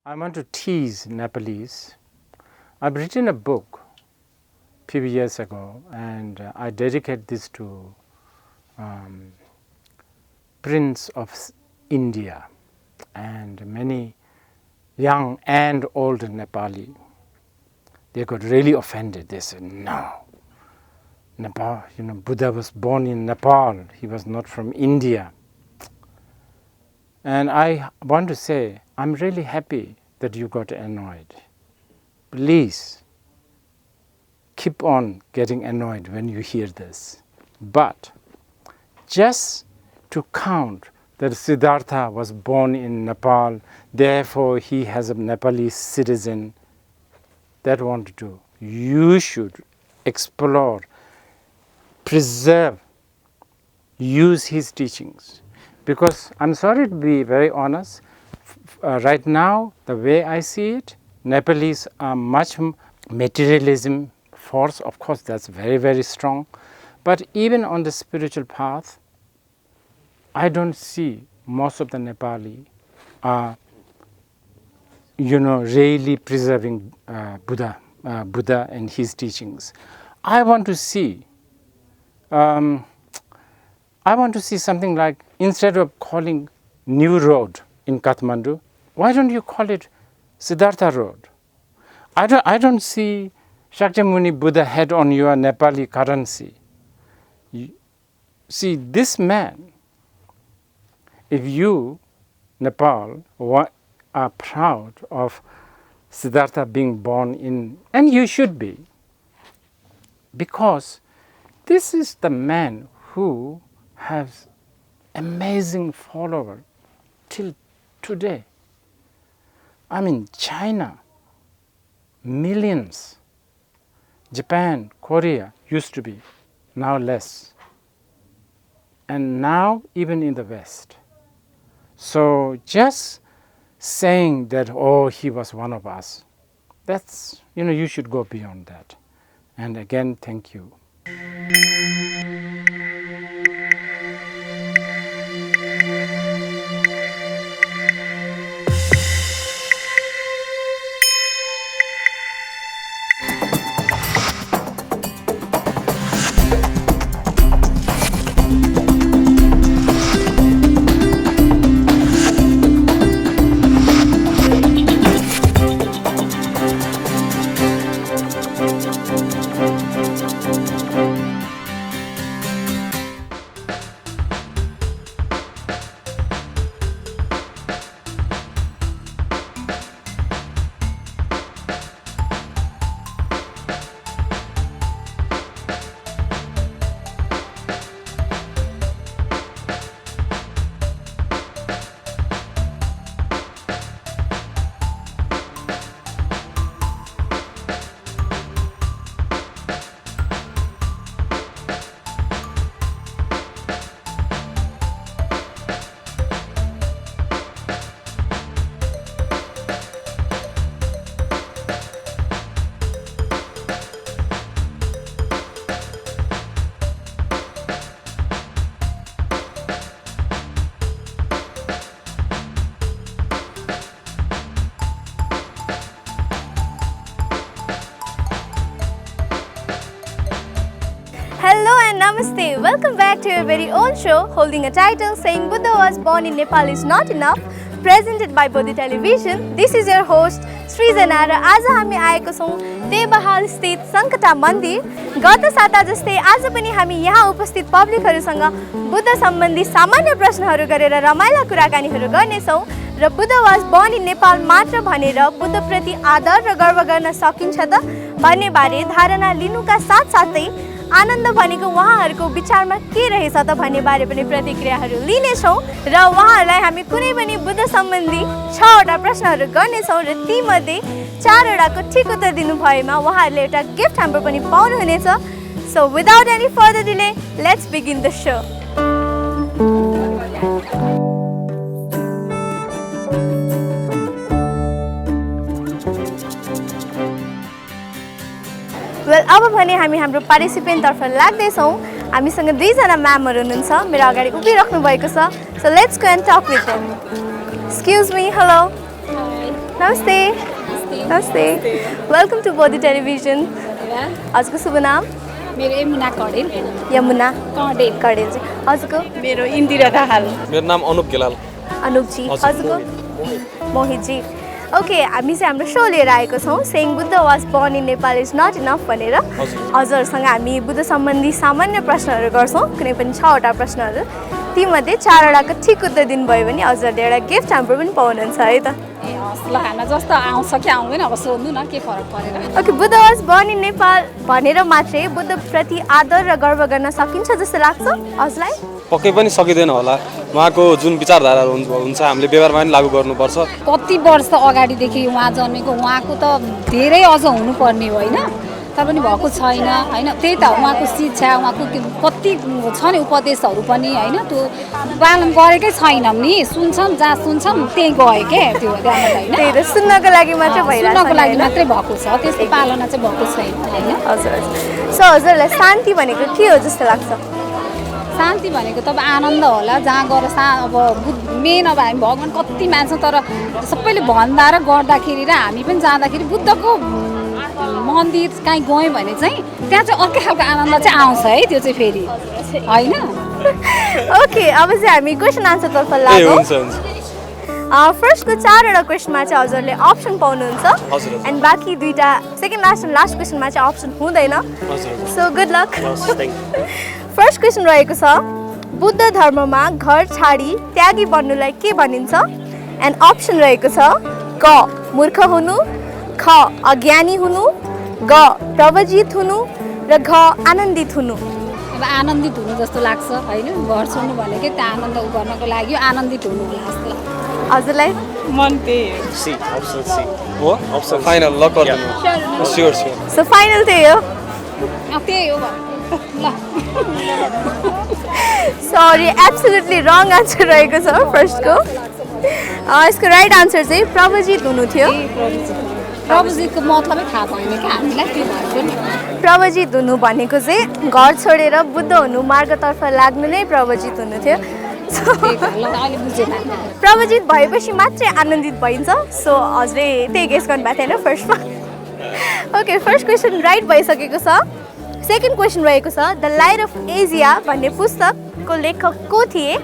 I want to tease Nepalese. I've written a book a few years ago, and I dedicate this to Prince of India and many young and old Nepali. They got really offended. They said, no, Nepal, Buddha was born in Nepal. He was not from India. And I want to say, I'm really happy that you got annoyed. Please keep on getting annoyed when you hear this. But just to count that Siddhartha was born in Nepal, therefore he has a Nepalese citizen, that won't do. You should explore, preserve, use his teachings. Because I'm sorry to be very honest, right now, the way I see it, Nepalese are much materialism force. Of course, that's very, very strong. But even on the spiritual path, I don't see most of the Nepali are, really preserving Buddha and his teachings. I want to see something like, instead of calling New Road in Kathmandu, why don't you call it Siddhartha Road? I don't see Shakyamuni Buddha head on your Nepali currency. See, this man, if you, Nepal, are proud of Siddhartha being born in, and you should be, because this is the man who has amazing follower till today. I mean, China, millions. Japan, Korea used to be, now less. And now even in the West. So just saying that, oh, he was one of us, that's, you should go beyond that. And again, thank you. Hello and namaste. Welcome back to your very own show holding a title saying Buddha was born in Nepal is not enough, presented by Bodhi Television. This is your host Srijana र आज हामी आएको छौं देवबहाल स्थित सङ्कटा मन्दिर। गत साता जस्तै आज पनि हामी यहाँ उपस्थित पब्लिकहरुसँग बुद्ध सम्बन्धी सामान्य प्रश्नहरु गरेर रमाइला कुराकानीहरु गर्ने छौं र Buddha was born in Nepal मात्र भनेर बुद्ध प्रति आदर र गर्व गर्न सकिन्छ त भन्ने बारे धारणा लिनुका साथसाथै आनन्द भनेको उहाँहरुको विचारमा के रहेछ त भन्ने बारे पनि प्रतिक्रियाहरु लिने छौं र उहाँहरुलाई हामी कुनै पनि बुद्ध सम्बन्धी 6 वटा प्रश्नहरु गर्ने छौं र ती मध्ये 4 वटाको ठीक उत्तर दिनु भएमा उहाँहरुले एउटा गिफ्ट ह्याम्पर पनि पाउनु हुनेछ। So without any further delay, let's begin the show. Well, अब भने हामी हाम्रो पार्टिसिपेन्ट तर्फ लाग्दै छौं। हामीसँग दुई जना म्यामहरु हुनुहुन्छ, मेरो अगाडि उभिराख्नु भएको छ। So let's go and talk with them. Excuse me, hello. Hi. नमस्ते नमस्ते वेलकम टु बोधी टेलिभिजन हजुरको शुभ नाम मेरो यमुना कडेल यमुना कडेल कडेल चाहिँ हजुरको मेरो इन्दिरा दाहाल मेरो नाम अनुप गेलाल अनुपजी हजुरको मोहितजी ओके हामी चाहिँ हाम्रो सो लिएर आएको छौँ saying Buddha was born in Nepal is not enough भनेर हजुरहरूसँग हामी बुद्ध सम्बन्धी सामान्य प्रश्नहरू गर्छौँ कुनै पनि 6वटा प्रश्नहरू तीमध्ये 4वटाको ठिक उत्तर दिनुभयो भने हजुरहरूले एउटा गिफ्ट ह्याम्पर पनि पाउनुहुन्छ है त ए हस् ल हामीलाई जस्तो आउँछ कि आउँदैन अब सोध्नु न के फरक परेर okay Buddha was born in Nepal भनेर मात्रै बुद्धप्रति आदर र गर्व गर्न सकिन्छ जस्तो लाग्छ हजुरलाई पक्कै पनि सकिँदैन होला उहाँको जुन विचारधाराहरू हुन्छ हामीले व्यवहारमा पनि लागू गर्नुपर्छ कति वर्ष अगाडिदेखि उहाँ जन्मेको उहाँको त धेरै अझ हुनुपर्ने हो होइन तर पनि भएको छैन होइन त्यही त उहाँको शिक्षा उहाँको कति छ नि उपदेशहरू पनि होइन त्यो पालन गरेकै छैनौँ नि सुन्छौँ जहाँ सुन्छौँ त्यहीँ गयो क्या त्यो त्यहाँबाट होइन त्यही त सुन्नको लागि मात्रै भइरहेको सुन्नको लागि मात्रै भएको छ त्यसको पालना चाहिँ भएको छैन होइन हजुर सो हजुरलाई शान्ति भनेको के हो जस्तो लाग्छ शान्ति भनेको त अब आनन्द होला जहाँ गएर अब मेन अब हामी भगवान् कति मान्छौँ तर सबैले भन्दा र गर्दाखेरि र हामी पनि जाँदाखेरि बुद्धको मन्दिर कहीँ गयौँ भने चाहिँ त्यहाँ चाहिँ अर्कै खालको आनन्द चाहिँ आउँछ है त्यो चाहिँ फेरि होइन ओके अब चाहिँ हामी क्वेसन आन्सरतर्फ लागौँ फर्स्टको 4वटा क्वेसनमा चाहिँ हजुरले अप्सन पाउनुहुन्छ एन्ड बाँकी 2टा सेकेन्ड लास्ट एन्ड लास्ट क्वेसनमा चाहिँ अप्सन हुँदैन so good lock first question रहेको छ बुद्ध धर्ममा घर छाडी त्यागी बन्नुलाई के भनिन्छ एन्ड अप्सन रहेको छ क मूर्ख हुनु ख अज्ञानी हुनु ग प्रवजित हुनु र घ आनन्दित हुनु अब आनन्दित हुनु जस्तो लाग्छ होइन घर छोड्नु भनेकै त्यो आनन्द गर्नको लागि आनन्दित हुनु होला जस्तो लाग्छ हजुरलाई मन त्यही सी अप्सन सी हो अप्सन फाइनल लक गर्दिनु स्योर स्योर सो फाइनल त्यही हो त्यही हो ल सरी एब्सोल्युटली रङ आन्सर रहेको छ फर्स्टको यसको राइट आन्सर चाहिँ प्रवजित हुनु थियो प्रवजितको मतलबै थाहा भएन क्या हामीलाई के भएको नि प्रवजित हुनु भनेको चाहिँ घर छोडेर बुद्ध हुनु मार्गतर्फ लाग्नु नै प्रवजित हुनु थियो अहिले बुझेन प्रवजित भएपछि मात्रै आनन्दित भइन्छ सो हजुरले त्यही गेस गर्नुभएको थिएन फर्स्टमा ओके फर्स्ट क्वेसन राइट भइसकेको छ सेकेन्ड क्वेसन रहेको छ द लाइट अफ एजिया भन्ने पुस्तकको लेखक को थिए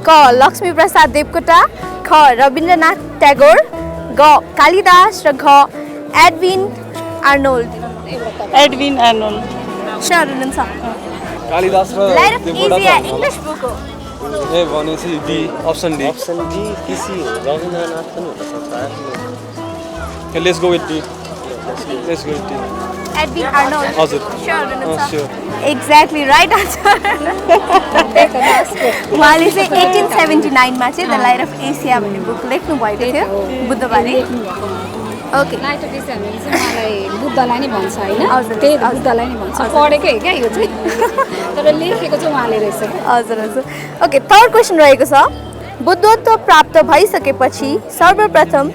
क लक्ष्मीप्रसाद देवकोटा ख रविन्द्रनाथ ट्यागोर ग कालिदास र घ एडविन आर्नोल्ड स्योर हुनुहुन्छ कालिदास र light of Asia English book हो ए भनेपछि डी अप्सन डी किसी रविन्द्रनाथ पनि हुन सक्छ let's go with D let's go with D Edwin Arnold हजुर स्योर हुनुहुन्छ स्योर एक्ज्याक्टली राइट आन्सर उहाँले चाहिँ 1879 मा चाहिँ द लाइट अफ एसिया भन्ने बुक लेख्नु भएको थियो बुद्धबारे ओके लाइट अफ एसिया भने चाहिँ मलाई बुद्धलाई नै भन्छ होइन हजुर, त्यही त बुद्धलाई नै भन्छ पढेकै हो क्या यो चाहिँ तर लेखेको चाहिँ उहाँले रहेछ क्या हजुर हजुर ओके थर्ड क्वेसन रहेको छ बुद्धत्व प्राप्त भइसकेपछि सर्वप्रथम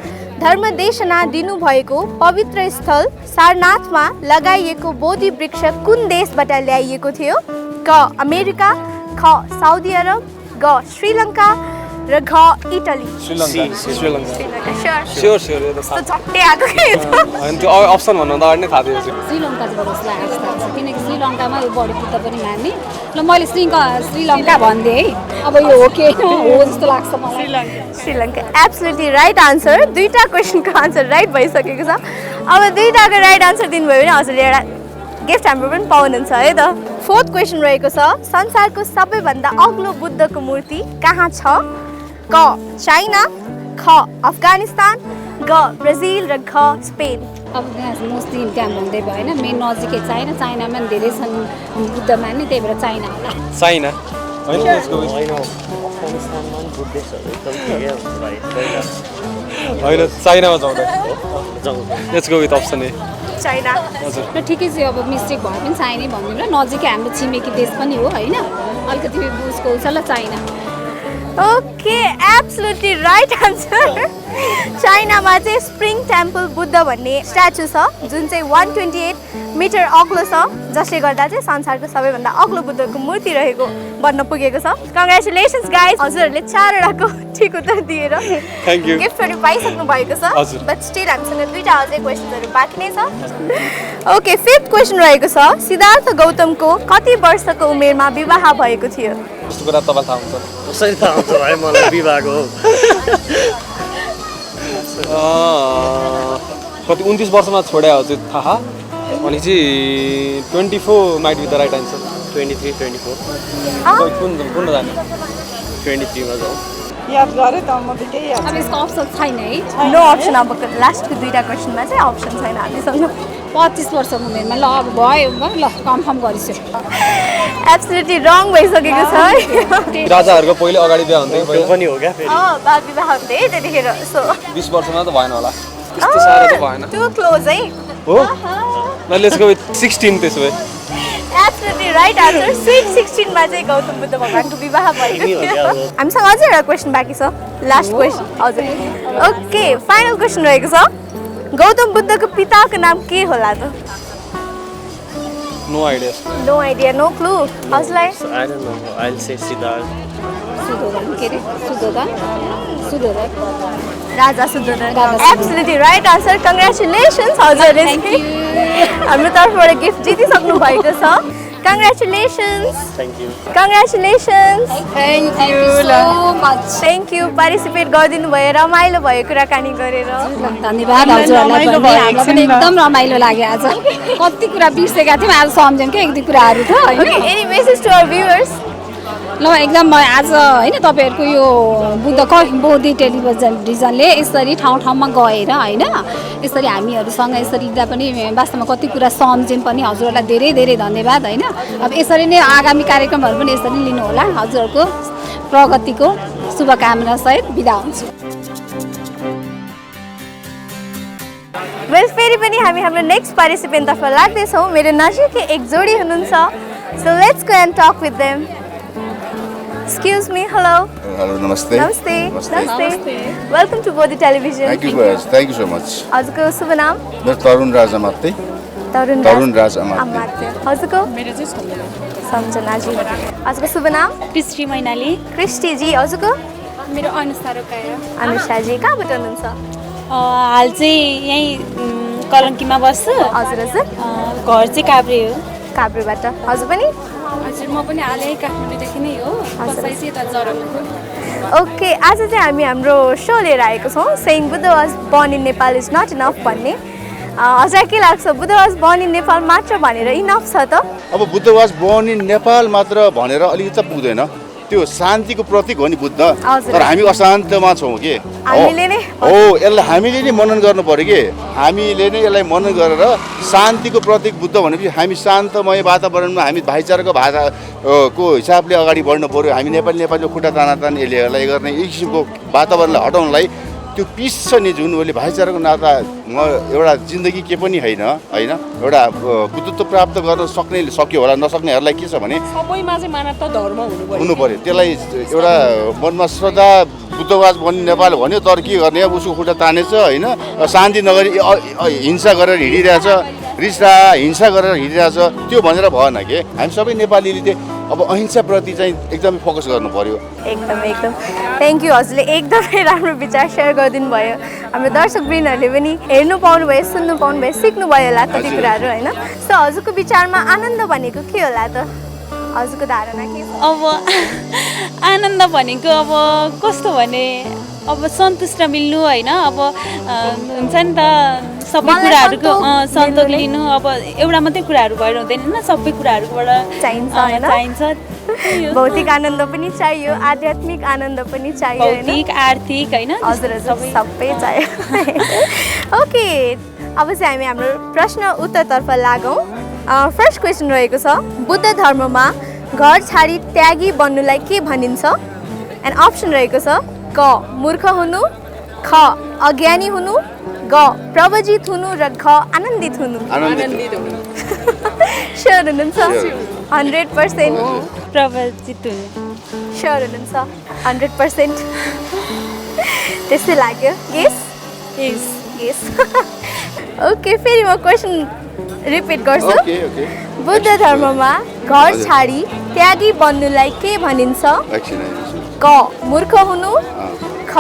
धर्मदेशना दिनुभएको पवित्र स्थल सारनाथमा लगाइएको बोधि वृक्ष कुन देशबाट ल्याइएको थियो क अमेरिका ख साउदी अरब ग श्रीलङ्का र घ इटली श्रीलङ्का स्योर स्योर यस्तो झट्टै आएको के होइन त्यो अप्सन भन्नुभन्दा अगाडि नै थाहा थियो श्रीलङ्काबाट जस्तो लागेको छ किनकि श्रीलङ्कामा यो बढी बुद्ध पनि मान्ने ल मैले श्रीलङ्का भनिदिएँ है अब यो हो कि हो जस्तो लाग्छ मलाई श्रीलङ्का एब्सोल्युटली राइट आन्सर 2टा क्वेसनको आन्सर राइट भइसकेको छ अब 2टाको राइट आन्सर दिनुभयो भने हजुरले एउटा गिफ्ट हाम्रो पनि पाउनुहुन्छ है त फोर्थ क्वेसन रहेको छ संसारको सबैभन्दा अग्लो बुद्धको मूर्ति कहाँ छ क चाइना ख अफगानिस्तान ग ब्राजिल र घ स्पेन अब त्यहाँ मुस्लिम त्यहाँ भन्दै भयो होइन मेन नजिकै चाइनामा पनि धेरै छन् बुद्ध मान्ने त्यही भएर चाइना होला चाइना होइन लेट्स गो विथ होइन अफगानिस्तानमा पनि बुद्धिस्टहरू एकदम ठिकै हुन्छ भाइ होइन चाइनामा जाउँदा जाउँ let's go with option A China हजुर र ठिकै चाहिँ अब मिस्टेक भए पनि चाइनै भनिदिउँ र नजिकै हाम्रो छिमेकी देश पनि हो होइन अलिकति बुझ्को छ ल China okay absolutely right answer चाइनामा चाहिँ स्प्रिङ टेम्पल बुद्ध भन्ने स्ट्याचु छ जुन चाहिँ 128 मिटर अग्लो छ जसले गर्दा चाहिँ संसारको सबैभन्दा अग्लो बुद्धको मूर्ति रहेको बन्न पुगेको छ कङ्ग्रेचुलेसन्स गाइज हजुरहरूले 4वटाको ठिक उत्तर दिएर थ्याङ्क यू गिफ्टहरू पाइसक्नु भएको छ हजुर। बट स्टिल हामीसँग 2टा अझै क्वेसनहरू बाँकी नै छ ओके 5th क्वेसन रहेको छ सिद्धार्थ गौतमको कति वर्षको उमेरमा विवाह भएको थियो यस्तो कुरा तपाईँलाई थाहा हुन्छ कसरी थाहा हुन्छ भाइ मलाई विवाहको कति 29 वर्षमा छोड्या हो चाहिँ थाहा अनि चाहिँ 24 might be the right answer 23 24 कुन जाने 23 मा जाउँ याद गरेँ त म त केही याद अब यसको अप्सन छैन है नो अप्सन अब लास्टको 2टा क्वेसनमा चाहिँ अप्सन छैन हामीसँग 25 वर्षको उमेरमा ल अब भयो ल कन्फर्म गरिसक्यो एब्सोल्युटली रङ भइसकेको छ है राजाहरूको पहिले अगाडि बिहा हुन्थ्यो त्यो पनि हो क्या फेरि बाल विवाह हुन्थ्यो है त्यतिखेर सो 20 वर्षमा त भएन होला त्यस्तो साह्रो त भएन टु क्लोज है हो ल लेट्स गो विथ 16 त्यसो भए एब्सोल्युटली राइट आन्सर स्विट 16 मा चाहिँ गौतम बुद्ध भगवानको विवाह भएको थियो हामीसँग अझै एउटा क्वेसन बाँकी छ लास्ट क्वेसन हजुर ओके फाइनल क्वेसन रहेको छ गौतम बुद्धको पिताको नाम के होला त no idea no idea no clue हजुरलाई I don't know I'll say Siddharth Shuddhodana के अरे सुधोधन राजा Shuddhodana absolutely right answer congratulations हजुरले हाम्रो तर्फबाट गिफ्ट जितिसक्नु भएको छ congratulations Thank you congratulations thank you so much thank you participate गरिदिनु भयो रमाइलो भयो कुराकानी गरेर धन्यवाद हजुरहरूलाई पनि हामीलाई पनि एकदम रमाइलो लाग्यो आज कति कुरा बिर्सेका थियौँ आज सम्झ्यौँ क्या एक दुई कुराहरू त होइन any message to our viewers ल एकदम आज होइन तपाईँहरूको यो बौद्धिक टेलिभिजनले यसरी ठाउँ ठाउँमा गएर होइन यसरी हामीहरूसँग यसरी लिँदा पनि वास्तवमा कति कुरा सम्झ्यौँ पनि हजुरहरूलाई धेरै धेरै धन्यवाद होइन अब यसरी नै आगामी कार्यक्रमहरू पनि यसरी लिनुहोला हजुरहरूको प्रगतिको शुभकामना सहित बिदा हुन्छु वेल फेरि पनि हामी हाम्रो नेक्स्ट पार्टिसिपेन्टतर्फ लाग्दैछौँ मेरो नजिकै एक जोडी हुनुहुन्छ so let's go and talk with them Excuse me, hello. Hello, namaste. Namaste. Namaste. Welcome to Bodhi Television. Thank you so much. हजुरको शुभ नाम? मेरो तरुण राज अमात्य. तरुण राज अमात्य. हजुरको? मेरो चाहिँ सम्झना जी. हजुरको शुभ नाम? कृष्टि मैनाली कृष्टि जी. हजुरको? मेरो अनुसार रोकाया अनुषा जी. कहाँबाट हुनुहुन्छ? हाल चाहिँ यहीँ कलङ्कीमा बस्छु हजुर हजुर. घर चाहिँ काभ्रे हो काभ्रेबाट. हजुर पनि? हजुर म पनि हाल यहीँ काठमाडौँदेखि नै हो बसाइ चाहिँ यता जरमको ओके आज चाहिँ हामी हाम्रो सो लिएर आएको छौँ saying Buddha was born in Nepal is not enough भन्ने हजुर के लाग्छ Buddha was born in Nepal मात्र भनेर इनफ छ त अब Buddha was born in Nepal मात्र भनेर अलिकति त पुग्दैन त्यो शान्तिको प्रतीक हो नि बुद्ध हजुर। तर हामी अशान्तमा छौँ के हामीले नै हो यसलाई हामीले नै मनन गर्नु पर्यो के हामीले नै यसलाई मनन गरेर शान्तिको प्रतीक बुद्ध भनेपछि हामी शान्तमय वातावरणमा हामी भाइचाराको भाषाको हिसाबले अगाडि बढ्नु पर्यो हामी नेपाली खुट्टा तानातान यसलाई गर्ने एक किसिमको वातावरणलाई हटाउनलाई त्यो पिस छ नि जुन उसले भाइचाराको नाता एउटा जिन्दगी के पनि होइन एउटा बुद्धत्व प्राप्त गर्न सक्यो होला नसक्नेहरूलाई के छ भने सबैमा चाहिँ मानवता धर्म हुनु पर्यो त्यसलाई एउटा मनमा श्रद्धा बुद्धवाज बन्ने नेपाल भन्यो तर के गर्ने अब उसको खुट्टा तानेछ होइन शान्ति नगरी हिंसा गरेर हिँडिरहेछ रिस्ता हिंसा गरेर हिँडिरहेछ त्यो भनेर भएन कि हामी सबै नेपालीले चाहिँ अब अहिंसाप्रति चाहिँ एकदमै फोकस गर्नु पर्यो एकदम थ्याङ्क यू हजुरले एकदमै राम्रो विचार सेयर गरिदिनु भयो हाम्रो दर्शकवृन्दहरूले पनि हेर्नु पाउनुभयो सुन्नु पाउनुभयो सिक्नुभयो होला कति कुराहरू होइन सो हजुरको विचारमा आनन्द भनेको के होला त हजुरको धारणा के छ अब आनन्द भनेको अब कस्तो भने अब सन्तुष्ट मिल्नु होइन अब हुन्छ नि त सबै मलाई कुराहरूको सन्तोष सन्तोष मिल्नु नै। लिनु अब एउटा मात्रै कुराहरू भएर हुँदैन नि सबै कुराहरूबाट चाहिन्छ होइन चाहिन्छ भौतिक आनन्द पनि चाहियो आध्यात्मिक आनन्द पनि चाहियो होइन भौतिक आर्थिक होइन हजुर हजुर सबै चाहियो ओके अब चाहिँ हामी हाम्रो प्रश्न उत्तरतर्फ लागौँ फर्स्ट क्वेसन रहेको छ बुद्ध धर्ममा घर छाडी त्यागी बन्नुलाई के भनिन्छ एन्ड अप्सन रहेको छ क मूर्ख हुनु ख अज्ञानी हुनु ग प्रवजित हुनु र घ आनन्दित हुनु स्योर हुनुहुन्छ 100% प्रवचित हुनु स्योर हुनुहुन्छ 100% त्यस्तै लाग्यो गेस यस गेस ओके फेरि म क्वेसन रिपिट गर्छु ओके ओके बुद्ध धर्ममा घर छाडी त्यागी बन्नुलाई के भनिन्छ एकछिन है क मूर्ख हुनु ख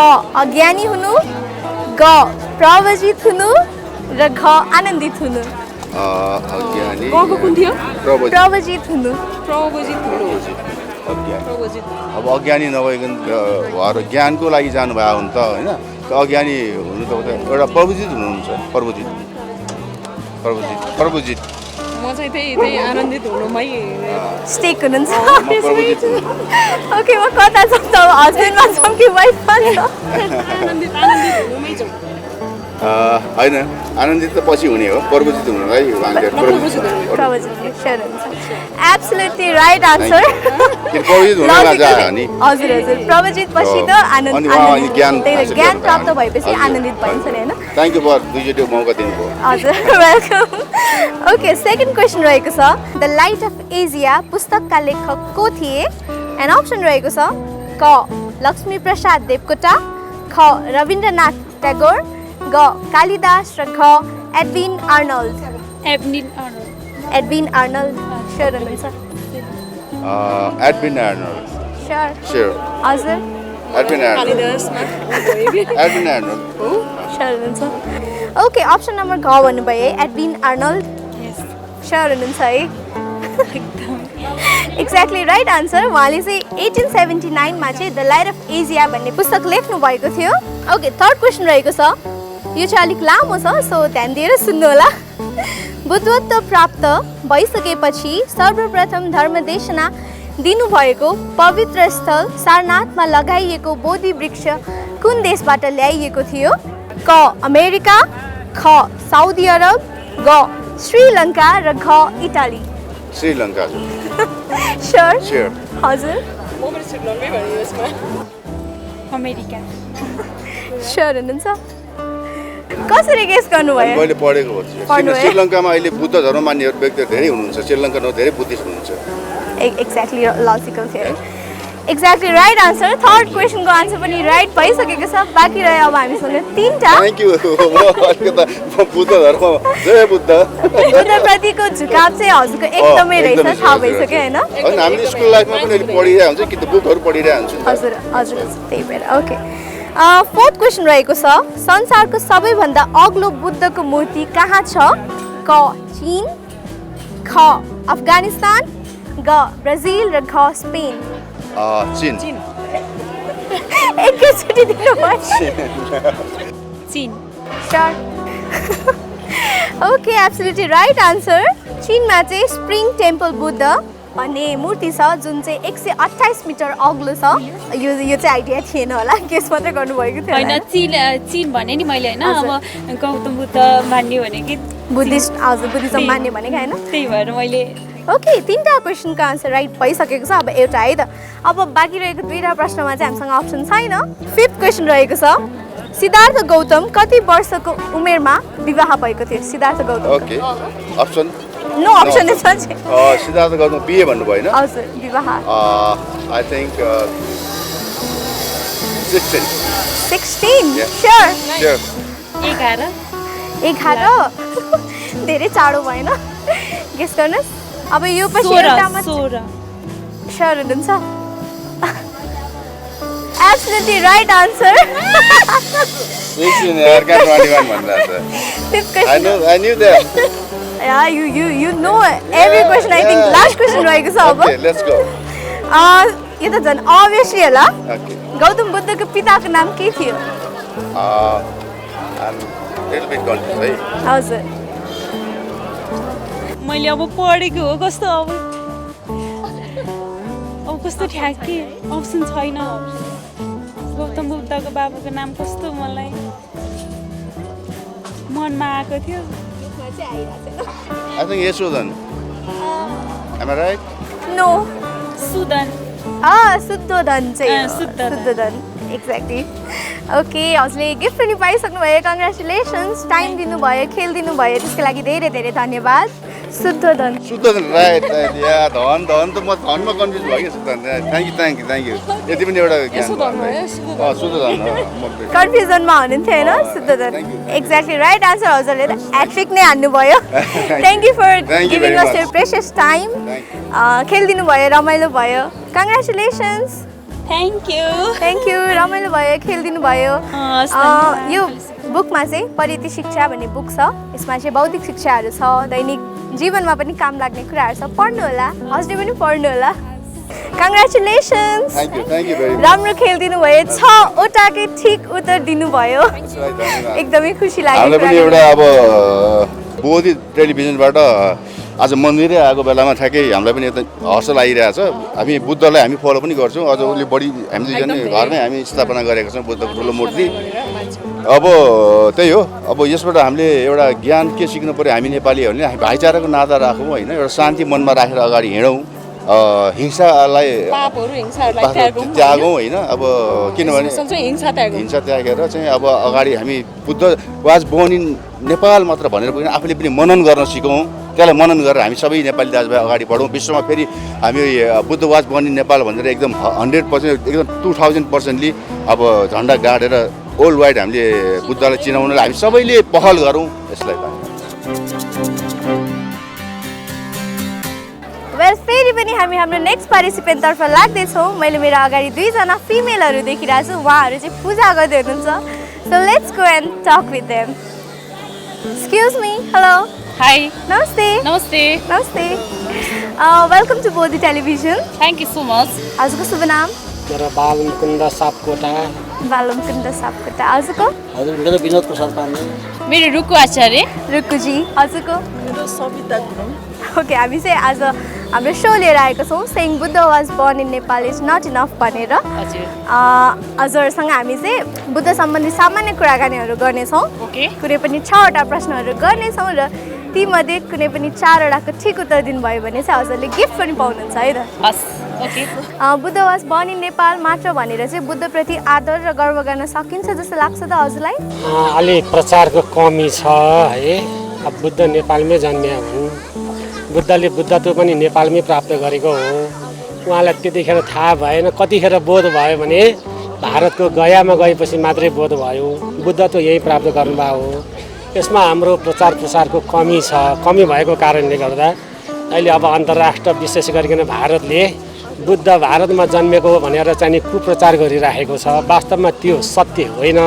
अज्ञानी हुनु ग प्रवजित हुनु र घ आनन्दित हुनु अज्ञानी गएको कुन थियो प्रवजित हुनु प्रवजित हुनु अज्ञानी प्रवजित अब अज्ञानी नभइकन उहाँहरू ज्ञानको लागि जानुभएको हुन् त होइन अज्ञानी हुनु त एउटा प्रवजित हुनुहुन्छ प्रवजित म चाहिँ त्यही आनन्दित हुनुमै स्टेक हुनुहुन्छ प्रवजित ओके म कता जाउँ त हस्बेन्डमा जाउँ कि वाइफमा आनन्दित हुनुमै जाउँ होइन आनन्दित त पछि हुने हो प्रवजित हुनुलाई प्रवजित स्योर हुन्छ एब्सोल्युटली राइट आन्सर प्रवजित हुन जान्छ नि हजुर हजुर प्रवजित पछि त अनि उहाँ ज्ञान ज्ञान प्राप्त भएपछि आनन्दित भइन्छ नि होइन थ्याङ्क यू फर दुईचोटि मौका दिनुभयो हजुर वेलकम ओके सेकेन्ड क्वेसन रहेको छ द लाइट अफ एजिया पुस्तकका लेखक को थिए एन्ड अप्सन रहेको छ क लक्ष्मी प्रसाद देवकोटा ख रविन्द्रनाथ ट्यागोर ग कालिदास र घ Edwin Arnold Edwin Arnold sure हुनुहुन्छ एडविन आर्नल्ड स्योर हजुर एडविन आर्नल्ड कालिदासमा एडविन आर्नल्ड स्योर हुनुहुन्छ ओके अप्सन नम्बर घ भन्नुभयो एडविन आर्नल्ड स्योर हुनुहुन्छ है एक्ज्याक्टली राइट आन्सर उहाँले चाहिँ 1879मा चाहिँ द लाइट अफ एजिया भन्ने पुस्तक लेख्नु भएको थियो ओके थर्ड क्वेसन रहेको छ यो चाहिँ अलिक लामो छ सो ध्यान दिएर सुन्नु होला बुद्धत्व प्राप्त भइसकेपछि सर्वप्रथम धर्मदेशना दिनुभएको पवित्र स्थल सारनाथमा लगाइएको बोधि वृक्ष कुन देशबाट ल्याइएको थियो क अमेरिका ख साउदी अरब ग श्रीलङ्का र घ इटाली श्रीलङ्का स्योर स्योर हजुर म पनि श्रीलङ्कै भने यसमा अमेरिका स्योर हुनुहुन्छ कसरी गेस गर्नुभयो मैले पढेको हो पढ्नुभयो? श्रीलङ्कामा अहिले बुद्ध धर्म मान्ने व्यक्तिहरू धेरै हुनुहुन्छ श्रीलङ्कामा धेरै बुद्धिस्ट हुनुहुन्छ एक्ज्याक्टली लजिकल थियो एक्ज्याक्टली राइट आन्सर थर्ड क्वेसनको आन्सर पनि राइट भइसकेको छ बाँकी रह्यो अब हामीसँग तिनवटा थ्याङ्क यू बुद्ध धर्म जय बुद्ध बुद्धप्रतिको झुकाव चाहिँ हजुरको एकदमै रहेछ एकदमै थाहा हजुर, भइसक्यो होइन होइन हामीले स्कुल लाइफमा पनि अहिले पढिरहेको हुन्छ कि त बुकहरू पढिरहेको हुन्छ नि त। हजुर हजुर त्यही भएर ओके फोर्थ क्वेसन रहेको छ संसारको सबैभन्दा अग्लो बुद्धको मूर्ति कहाँ छ क चीन ख अफगानिस्तान ग ब्राजिल र घ स्पेन चीन एकैचोटि दिनुभयो चीन ओके एब्सोल्युटली राइट आन्सर चीनमा चाहिँ स्प्रिङ टेम्पल बुद्ध भन्ने मूर्ति छ जुन चाहिँ 128 मिटर अग्लो छ यो चाहिँ आइडिया थिएन होला गेस मात्रै गर्नुभएको थियो होइन होला। चीन भने नि मैले होइन अब गौतम बुद्ध मान्ने भने कि बुद्धिस्ट हजुर बुद्धिज्म मान्ने भनेको होइन त्यही भएर मैले ओके तिनवटा क्वेसनको आन्सर राइट भइसकेको छ अब एउटा है त अब बाँकी रहेको दुईवटा प्रश्नमा चाहिँ हामीसँग अप्सन छैन फिफ्थ क्वेसन रहेको छ सिद्धार्थ गौतम कति वर्षको उमेरमा विवाह भएको थियो Siddhartha Gautam okay option no option छ सिद्धार्थ गौतम बिए भन्नुभयो होइन हजुर विवाह आई थिङ्क 16 Yeah. स्योर 11 धेरै चाँडो भएन गेस गर्नुहोस् अब यो पछि 16 एउटामा 16 स्योर हुनुहुन्छ एब्सोल्युटली राइट आन्सर 16 यार क्या 21 भनिरहेको छ fifth I question knew that. Yeah you know every question I think last question रहेको छ अब Okay, let's go. यो त झन् अभियसली होला Okay. गौतम बुद्धको पिताको नाम के थियो I'm little bit confused है हजुर मैले अब पढेको हो कस्तो अब कस्तो ठ्याक्कै अप्सन छैन गौतम बुद्धको बाबाको नाम कस्तो मलाई मनमा आएको थियो I think Yeshodan. Am I right? No सुदन शुद्धोधन चाहिँ शुद्धोधन। शुद्धोधन एक्ज्याक्टली ओके हजुरले गिफ्ट पनि पाइसक्नु भयो कङ्ग्रेचुलेसन्स टाइम दिनुभयो खेल दिनुभयो त्यसको लागि धेरै धेरै धन्यवाद शुद्धोधन शुद्धोधन राइट या धन त म धनमा कन्फ्युज भयो कि शुद्धोधन थ्याङ्क यू यति पनि एउटा ज्ञान शुद्धोधन कन्फ्युजनमा हुनुहुन्थ्यो होइन शुद्धोधन एक्ज्याक्टली राइट आन्सर हजुरले त ह्याट्रिक नै हान्नुभयो thank you for giving us your precious time खेलिदिनु भयो रमाइलो भयो कङ्ग्रेचुलेसन्स थ्याङ्क यू रमाइलो भयो खेलिदिनु भयो यो बुकमा चाहिँ परिधि शिक्षा भन्ने बुक छ यसमा चाहिँ बौद्धिक शिक्षाहरू छ दैनिक जीवनमा पनि काम लाग्ने कुराहरू छ पढ्नु होला हजुरले पनि पढ्नु होला कङ्ग्रेचुलेसन्स राम्रो खेलिदिनु भयो 6वटाकै ठिक उत्तर दिनुभयो एकदमै खुसी लाग्यो हामीलाई पनि एउटा अब बोधी टेलिभिजनबाट आज मन्दिरै आएको बेलामा ठ्याक्कै हामीलाई पनि एकदम हर्ष लागिरहेको छ हामी बुद्धलाई हामी फलो पनि गर्छौँ अझ उसले बढी हामी दुईजना घरमै हामी स्थापना गरेका छौँ बुद्धको ठुलो मूर्ति अब त्यही हो अब यसबाट हामीले एउटा ज्ञान के सिक्नु पऱ्यो हामी नेपालीहरूले हामी भाइचाराको नाता राखौँ होइन एउटा शान्ति मनमा राखेर अगाडि हिँडौँ हिंसालाई त्यागौँ होइन अब किनभने हिंसा त्यागेर चाहिँ अब अगाडि हामी बुद्धवाज बनिन् नेपाल मात्र भनेर पनि आफूले पनि मनन गर्न सिकौँ त्यसलाई मनन गरेर हामी सबै नेपाली दाजुभाइ अगाडि बढौँ विश्वमा फेरि हामी बुद्धवाज बनिन् नेपाल भनेर एकदम 100% एकदम 2000%ली अब झन्डा गाडेर वर्ल्ड वाइड हामीले बुद्धलाई चिनाउनलाई हामी सबैले पहल गरौँ यसलाई वेल फेरि पनि हामी हाम्रो नेक्स्ट पार्टिसिपेन्टतर्फ लाग्दैछौँ मैले मेरो अगाडि 2जना फिमेलहरू देखिरहेको छु उहाँहरू चाहिँ पूजा गर्दै हुनुहुन्छ so let's go and talk with them excuse me hello hi नमस्ते welcome to Bodhi television thank you so much हजुरको शुभ नाम मेरो बालमुकुन्द सापकोटा हजुरको हजुर मेरो विनोद प्रसाद पाण्डे मेरो रुकु आचार्य रुकुजी हजुरको मेरो सविता गुरुङ ओके हामी चाहिँ आज हाम्रो सो लिएर आएको छौँ saying Buddha was born in Nepal is not enough भनेर हजुरसँग हामी चाहिँ बुद्ध सम्बन्धी सामान्य कुराकानीहरू गर्नेछौँ कुनै पनि 6वटा प्रश्नहरू गर्नेछौँ र तीमध्ये कुनै पनि 4वटाको ठिक उत्तर दिनुभयो भने चाहिँ हजुरले गिफ्ट पनि पाउनुहुन्छ है त Buddha was born in Nepal मात्र भनेर चाहिँ बुद्धप्रति आदर र गर्व गर्न सकिन्छ जस्तो लाग्छ त हजुरलाई अलि प्रचारको कमी छ है अब बुद्ध नेपालमै जन्मिया हुन् बुद्धले बुद्धत्व पनि नेपालमै प्राप्त गरेको हो उहाँलाई त्यतिखेर थाहा भएन कतिखेर बोध भयो भने भारतको गयामा गएपछि मात्रै बोध भयो बुद्धत्व यही प्राप्त गर्नुभएको हो यसमा हाम्रो प्रचार प्रसारको कमी छ कमी भएको कारणले गर्दा अहिले अब अन्तर्राष्ट्र विशेष गरिकन भारतले बुद्ध भारतमा जन्मेको हो भनेर चाहिँ कुप्रचार गरिराखेको छ वास्तवमा त्यो सत्य होइन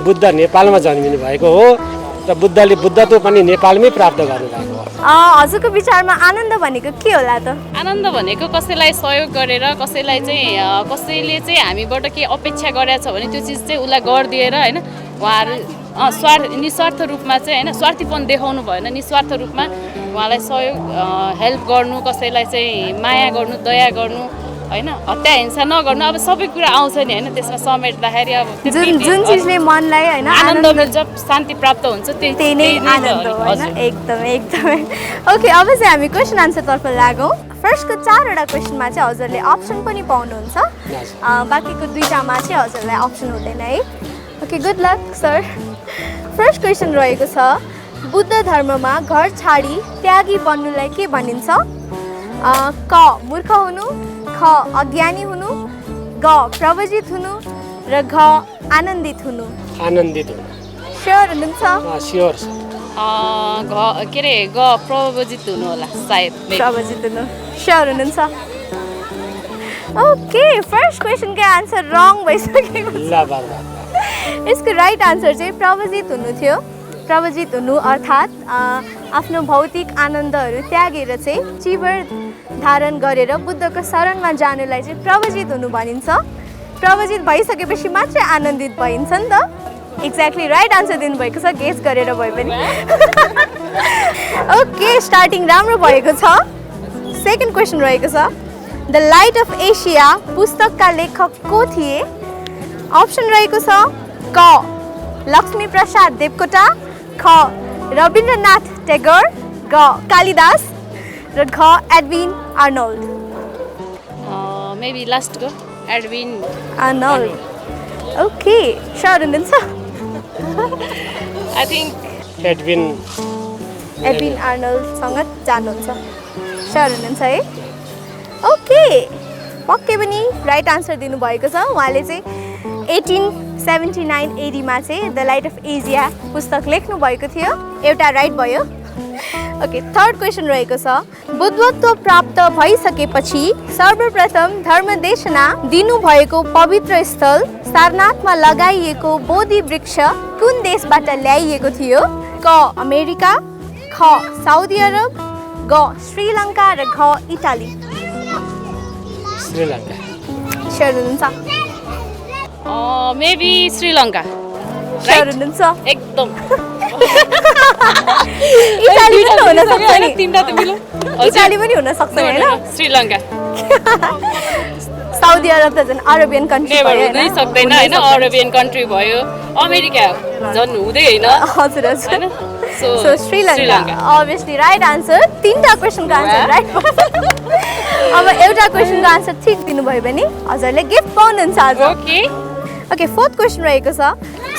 बुद्ध नेपालमा जन्मिनु भएको हो र बुद्धले बुद्धत्व पनि नेपालमै प्राप्त गर्नुभएको हो हजुरको विचारमा आनन्द भनेको के होला त आनन्द भनेको कसैलाई सहयोग गरेर कसैले चाहिँ हामीबाट के अपेक्षा गरेको छ भने त्यो चिज चाहिँ उसलाई गरिदिएर होइन उहाँहरू निस्वार्थ रूपमा चाहिँ होइन स्वार्थीपन देखाउनु भएन निस्वार्थ रूपमा उहाँलाई सहयोग हेल्प गर्नु कसैलाई चाहिँ माया गर्नु दया गर्नु होइन हत्या हिंसा नगर्नु अब सबै कुरा आउँछ नि होइन त्यसमा समेट्दाखेरि अब जुन चिजले मनलाई होइन आनन्द मिल्छ शान्ति प्राप्त हुन्छ त्यही नै आनन्द हो होइन एकदमै ओके अब चाहिँ हामी क्वेसन आन्सरतर्फ लागौँ फर्स्टको 4वटा क्वेसनमा चाहिँ हजुरले अप्सन पनि पाउनुहुन्छ बाँकीको 2टामा चाहिँ हजुरलाई अप्सन हुँदैन है okay good lock sir first question रहेको छ बुद्ध धर्ममा घर छाडी त्यागी बन्नुलाई के भनिन्छ क मूर्ख हुनु ख अज्ञानी हुनु ग प्रवजित हुनु र घ आनन्दित हुनु स्योर हुनुहुन्छ स्योर के अरे ग प्रवजित हुनु होला सायद प्रवजित हुनु स्योर हुनुहुन्छ ओके फर्स्ट क्वेसनको आन्सर रङ भइसकेको छ यसको राइट आन्सर चाहिँ प्रवजित हुनु थियो प्रवजित हुनु अर्थात् आफ्नो भौतिक आनन्दहरू त्यागेर चाहिँ चिवर धारण गरेर बुद्धको शरणमा जानुलाई चाहिँ प्रवजित हुनु भनिन्छ प्रवजित भइसकेपछि मात्रै आनन्दित भइन्छ नि त एक्ज्याक्टली राइट आन्सर दिनुभएको छ गेस गरेर भए पनि ओके स्टार्टिङ राम्रो भएको छ सेकेन्ड क्वेसन रहेको छ द लाइट अफ एसिया पुस्तकका लेखक को थिए अप्सन रहेको छ क लक्ष्मी प्रसाद देवकोटा ख रविन्द्रनाथ टेगोर ग कालिदास र घ Edwin Arnold maybe last go Edwin Arnold okay sure हुनुहुन्छ आई थिङ्क एडविन एबिन आर्नल्डसँग जानुहुन्छ स्योर हुनुहुन्छ है ओके पक्कै पनि राइट आन्सर दिनुभएको छ उहाँले चाहिँ 1879 एडीमा चाहिँ द लाइट अफ एजिया पुस्तक लेख्नु भएको थियो एउटा राइट भयो ओके थर्ड क्वेसन रहेको छ बुद्धत्व प्राप्त भइसकेपछि सर्वप्रथम धर्मदेशना दिनुभएको पवित्र स्थल सारनाथमा लगाइएको बोधि वृक्ष कुन देशबाट ल्याइएको थियो क अमेरिका ख साउदी अरब ग श्रीलङ्का र घ इटाली श्रीलङ्का स्योर हुनुहुन्छ मेबी श्रीलङ्का स्योर हुनुहुन्छ एकदम इटाली पनि हुन सक्छ नि तिनटा त मिल्यो इटाली पनि हुन सक्छ हैन श्रीलङ्का साउदी अरब त झन् अरेबियन कन्ट्री नेभर भयो हुनै सक्दैन हैन अरेबियन कन्ट्री भयो अमेरिका झन् हुँदै हैन हजुर हजुर हैन so Sri Lanka obviously right answer तीनटा क्वेशनको आन्सर राइट अब एउटा क्वेशनको आन्सर ठिक दिनुभयो भने हजुरले गिफ्ट पाउनुहुन्छ आज ओके फोर्थ क्वेशन रहेको छ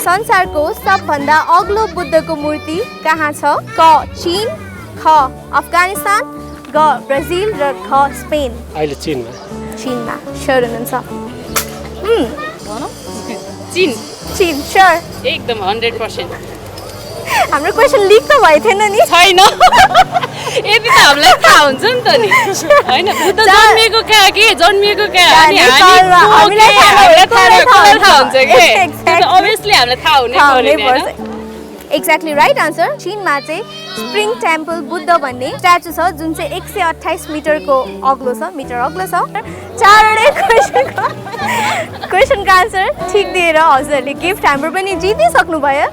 संसारको सबभन्दा अग्लो बुद्धको मूर्ति कहाँ छ क चीन ख अफगानिस्तान ग ब्राजिल र ख स्पेन अहिले चीनमा स्योर हुनुहुन्छ चीन स्योर एकदम 100% हाम्रो क्वेशन लिक त भएको थिएन नि छैन यति त हामीलाई थाहा हुन्छ नि त नि हैन बुद्ध जन्मिएको कहाँ के जन्मिएको कहाँ अनि हामीलाई थाहा हुन्छ के obviously हामीलाई थाहा हुनै पर्यो एक्ज्याक्टली राइट आन्सर चीनमा चाहिँ स्प्रिङ टेम्पल बुद्ध भन्ने स्ट्याचु छ जुन चाहिँ 128 मिटरको अग्लो छ चारवटै क्वेसनको आन्सर ठिक दिएर हजुरहरूले गिफ्ट हाम्रो पनि जितिसक्नु भयो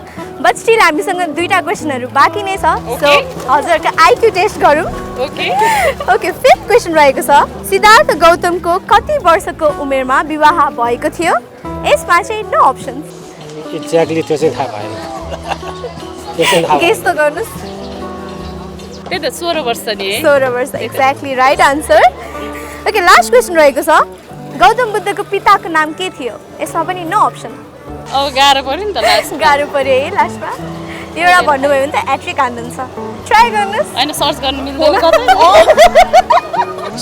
बट स्टिल हामीसँग दुईटा क्वेसनहरू बाँकी नै छ सो हजुरहरूको आइक्यू टेस्ट गरौँ ओके फिफ्थ क्वेसन रहेको छ सिद्धार्थ गौतमको कति वर्षको उमेरमा विवाह भएको थियो यसमा चाहिँ नो अप्सन एक्ज्याक्टली त्यो चाहिँ थाहा भएन गेस त गर्नुहोस् त्यही त 16 वर्ष नि 16 वर्ष exactly right answer okay last question रहेको छ गौतम बुद्धको पिताको नाम के थियो यसमा पनि नो अप्सन अब गाह्रो पर्यो नि त लास्ट गाह्रो पर्यो है लास्टमा एउटा भन्नुभयो भने त एट्रिक हान्नुहुन्छ ट्राई गर्नुहोस् हैन सर्च गर्न मिल्दैन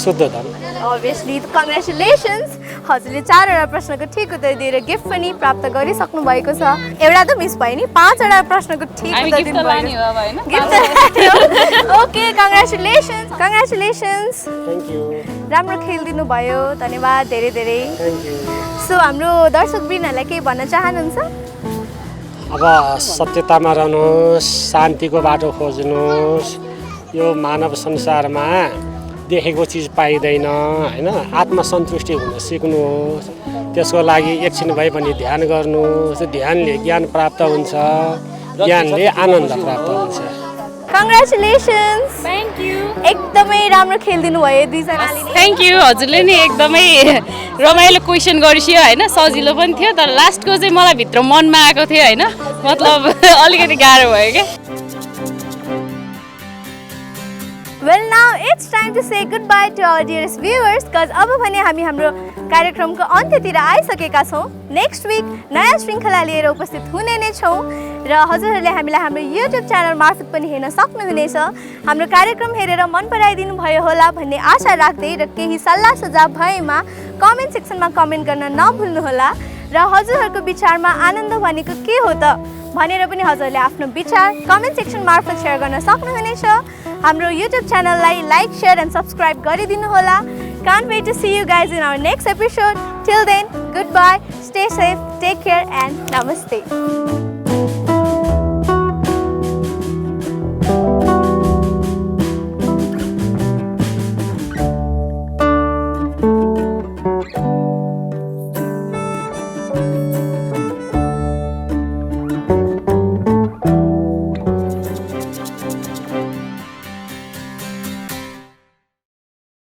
शुद्ध धन obviously कङ्ग्रेचुलेसन्स हजुरले 4वटा प्रश्नको ठिक उत्तर दिएर गिफ्ट पनि प्राप्त गरिसक्नु भएको छ एउटा त मिस भयो नि 5वटा प्रश्नको ठिक उत्तर दिनुभयो ओके कङ्ग्रेचुलेसन्स थ्यांक यू राम्रो खेलिदिनु भयो धन्यवाद धेरै धेरै सो हाम्रो दर्शकवृन्दहरूलाई केही भन्न चाहनुहुन्छ अब सत्यतामा रहनुहोस् शान्तिको बाटो खोज्नुहोस् यो मानव संसारमा देखेको चिज पाइँदैन हैन आत्मसन्तुष्टि हुन सिक्नुहोस् त्यसको लागि एकछिन भए पनि ध्यान गर्नुहोस् ध्यानले ज्ञान प्राप्त हुन्छ ज्ञानले आनन्द प्राप्त हुन्छ कङ्ग्रेचुलेसन्स थ्यांक यू एकदमै राम्रो खेलिदिनु भयो दुईजनाले थ्यांक यू हजुरले नि एकदमै रमाइलो क्वेसन गरिसियो हैन सजिलो पनि थियो तर लास्टको चाहिँ मलाई भित्र मनमा आएको थियो हैन मतलब अलिकति गाह्रो भयो के Well, now it's time to say goodbye to our dearest viewers because अब भने हामी हाम्रो कार्यक्रमको अन्त्यतिर आइसकेका छौँ नेक्स्ट विक नयाँ श्रृङ्खला लिएर उपस्थित हुने नै छौँ र हजुरहरूले हामीलाई हाम्रो युट्युब च्यानल मार्फत पनि हेर्न सक्नुहुनेछ हाम्रो कार्यक्रम हेरेर मन पराइदिनु भयो होला भन्ने आशा राख्दै र केही सल्लाह सुझाव भएमा कमेन्ट सेक्सनमा कमेन्ट गर्न नभुल्नुहोला र हजुरहरूको विचारमा आनन्द भनेको के हो त भनेर पनि हजुरहरूले आफ्नो विचार कमेन्ट सेक्सन मार्फत सेयर गर्न सक्नुहुनेछ हाम्रो युट्युब च्यानललाई लाइक शेयर एन्ड सब्सक्राइब गरिदिनु होला Can't wait to see you guys in our next episode. Till then, goodbye, stay safe, take care and namaste.